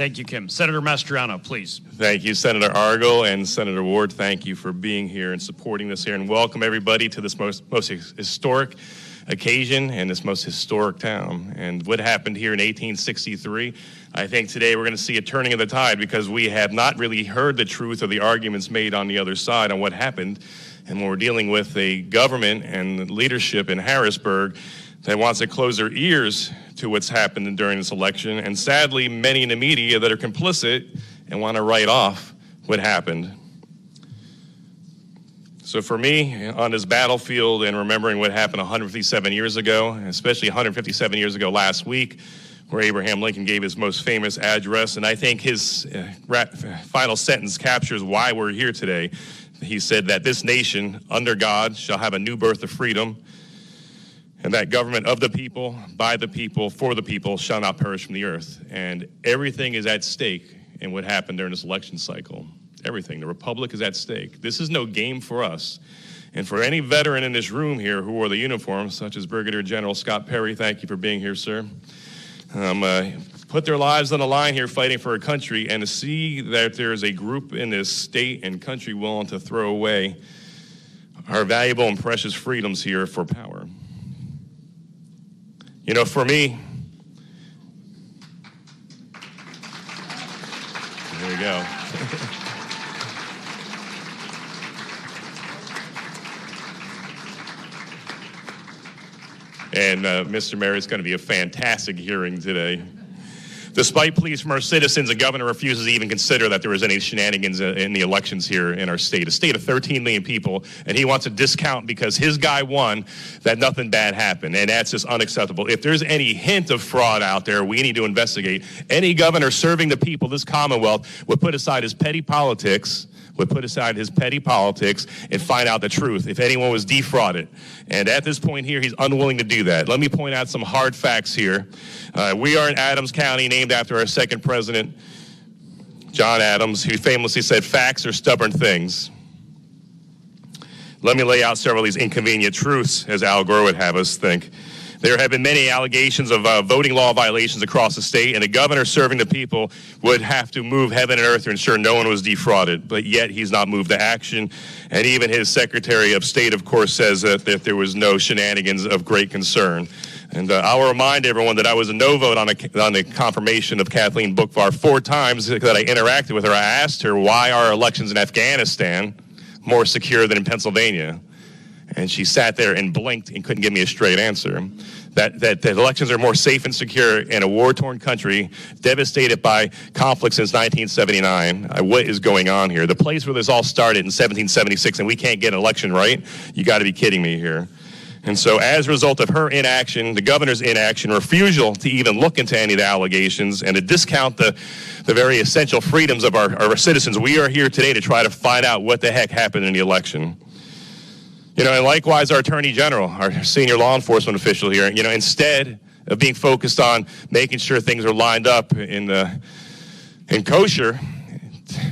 Thank you, Kim. Senator Mastriano, please. Thank you, Senator Argyle and Senator Ward. Thank you for being here and supporting this here, and welcome everybody to this most historic occasion and this most historic town. And what happened here in 1863, I think today we're going to see a turning of the tide, because we have not really heard the truth or the arguments made on the other side on what happened. And when we're dealing with a government and leadership in Harrisburg that wants to close their ears to what's happened during this election, and sadly many in the media that are complicit and want to write off what happened. So for me, on this battlefield and remembering what happened 157 years ago, especially 157 years ago last week, where Abraham Lincoln gave his most famous address, and I think his final sentence captures why we're here today. He said that this nation, under God, shall have a new birth of freedom, and that government of the people, by the people, for the people, shall not perish from the earth. And everything is at stake in what happened during this election cycle. Everything. The republic is at stake. This is no game for us. And for any veteran in this room here who wore the uniform, such as Brigadier General Scott Perry, thank you for being here, sir. Put their lives on the line here fighting for a country, and to see that there's a group in this state and country willing to throw away our valuable and precious freedoms here for power. You know, for me, there you go. And Mr. Mayor, it's going to be a fantastic hearing today. Despite pleas from our citizens, the governor refuses to even consider that there was any shenanigans in the elections here in our state, a state of 13 million people, and he wants to discount because his guy won that nothing bad happened, and that's just unacceptable. If there's any hint of fraud out there, we need to investigate. Any governor serving the people, this Commonwealth, would put aside his petty politics, and find out the truth if anyone was defrauded. And at this point here, he's unwilling to do that. Let me point out some hard facts here. We are in Adams County, named after our second president, John Adams, who famously said, "Facts are stubborn things." Let me lay out several of these inconvenient truths, as Al Gore would have us think. There have been many allegations of voting law violations across the state, and the governor serving the people would have to move heaven and earth to ensure no one was defrauded, but yet he's not moved to action. And even his Secretary of State, of course, says that there was no shenanigans of great concern. And I'll remind everyone that I was a no vote on the confirmation of Kathleen Bookvar 4 times that I interacted with her. I asked her, why are elections in Afghanistan more secure than in Pennsylvania? And she sat there and blinked and couldn't give me a straight answer. That elections are more safe and secure in a war-torn country devastated by conflict since 1979. What is going on here? The place where this all started in 1776, and we can't get an election right? You got to be kidding me here. And so as a result of her inaction, the governor's inaction, refusal to even look into any of the allegations, and to discount the very essential freedoms of our citizens, we are here today to try to find out what the heck happened in the election. You know, and likewise, our Attorney General, our senior law enforcement official here, you know, instead of being focused on making sure things are lined up in kosher,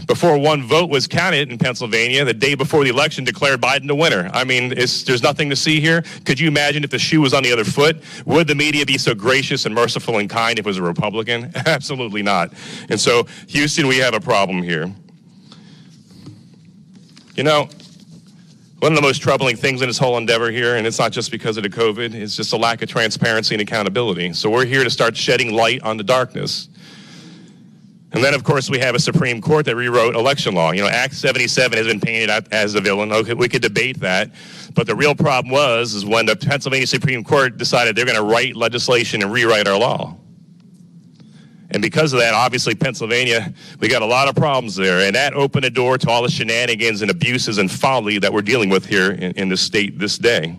before one vote was counted in Pennsylvania, the day before the election declared Biden the winner. I mean, there's nothing to see here. Could you imagine if the shoe was on the other foot? Would the media be so gracious and merciful and kind if it was a Republican? Absolutely not. And so, Houston, we have a problem here. You know, one of the most troubling things in this whole endeavor here, and it's not just because of the COVID, it's just a lack of transparency and accountability. So we're here to start shedding light on the darkness. And then, of course, we have a Supreme Court that rewrote election law. You know, Act 77 has been painted out as a villain. Okay, we could debate that. But the real problem is when the Pennsylvania Supreme Court decided they're going to write legislation and rewrite our law. And because of that, obviously, Pennsylvania, we got a lot of problems there. And that opened the door to all the shenanigans and abuses and folly that we're dealing with here in this state this day.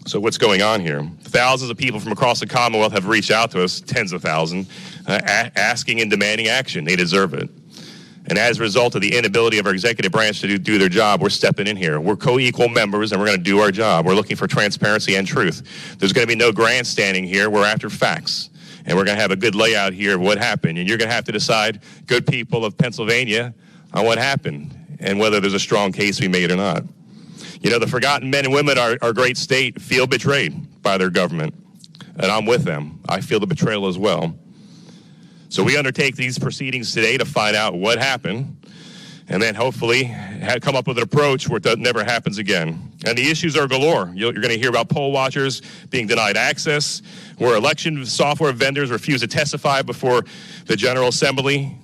So what's going on here? Thousands of people from across the Commonwealth have reached out to us, tens of thousands, asking and demanding action. They deserve it. And as a result of the inability of our executive branch to do their job, we're stepping in here. We're co-equal members, and we're going to do our job. We're looking for transparency and truth. There's going to be no grandstanding here. We're after facts. And we're going to have a good layout here of what happened. And you're going to have to decide, good people of Pennsylvania, on what happened and whether there's a strong case we made or not. You know, the forgotten men and women of our great state feel betrayed by their government. And I'm with them. I feel the betrayal as well. So we undertake these proceedings today to find out what happened, and then hopefully come up with an approach where it never happens again. And the issues are galore. You're going to hear about poll watchers being denied access, where election software vendors refuse to testify before the General Assembly.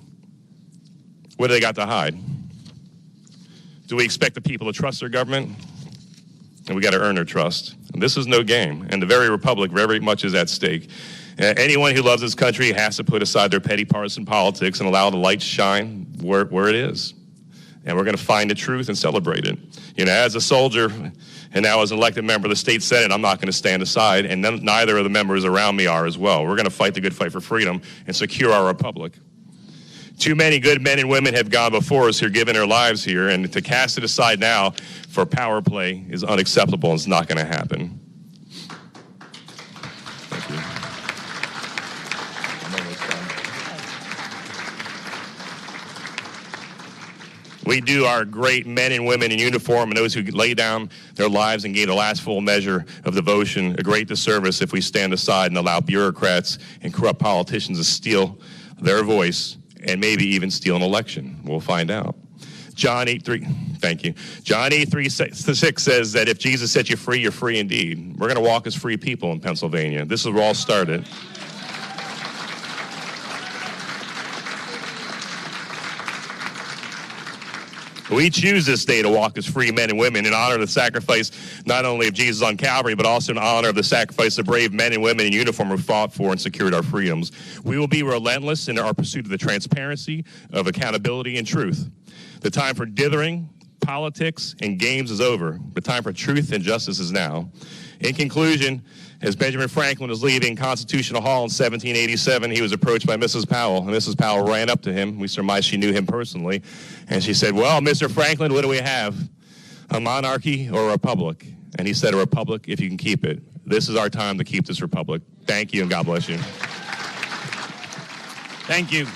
What do they got to hide? Do we expect the people to trust their government? And we got to earn their trust. And this is no game, and the very republic very much is at stake. Anyone who loves this country has to put aside their petty partisan politics and allow the light to shine where it is. And we're going to find the truth and celebrate it. You know, as a soldier and now as an elected member of the state Senate, I'm not going to stand aside, and neither of the members around me are as well. We're going to fight the good fight for freedom and secure our republic. Too many good men and women have gone before us here, given their lives here, and to cast it aside now for power play is unacceptable and it's not going to happen. Thank you. We do our great men and women in uniform and those who lay down their lives and gain the last full measure of devotion a great disservice if we stand aside and allow bureaucrats and corrupt politicians to steal their voice and maybe even steal an election. We'll find out. John 8:3, thank you. John 8:3-6 says that if Jesus set you free, you're free indeed. We're going to walk as free people in Pennsylvania. This is where it all started. We choose this day to walk as free men and women in honor of the sacrifice not only of Jesus on Calvary, but also in honor of the sacrifice of brave men and women in uniform who fought for and secured our freedoms. We will be relentless in our pursuit of the transparency, of accountability, and truth. The time for dithering, politics, and games is over. The time for truth and justice is now. In conclusion, as Benjamin Franklin was leaving Constitutional Hall in 1787, he was approached by Mrs. Powell, and Mrs. Powell ran up to him. We surmise she knew him personally, and she said, "Well, Mr. Franklin, what do we have? A monarchy or a republic?" And he said, "A republic if you can keep it." This is our time to keep this republic. Thank you, and God bless you. Thank you.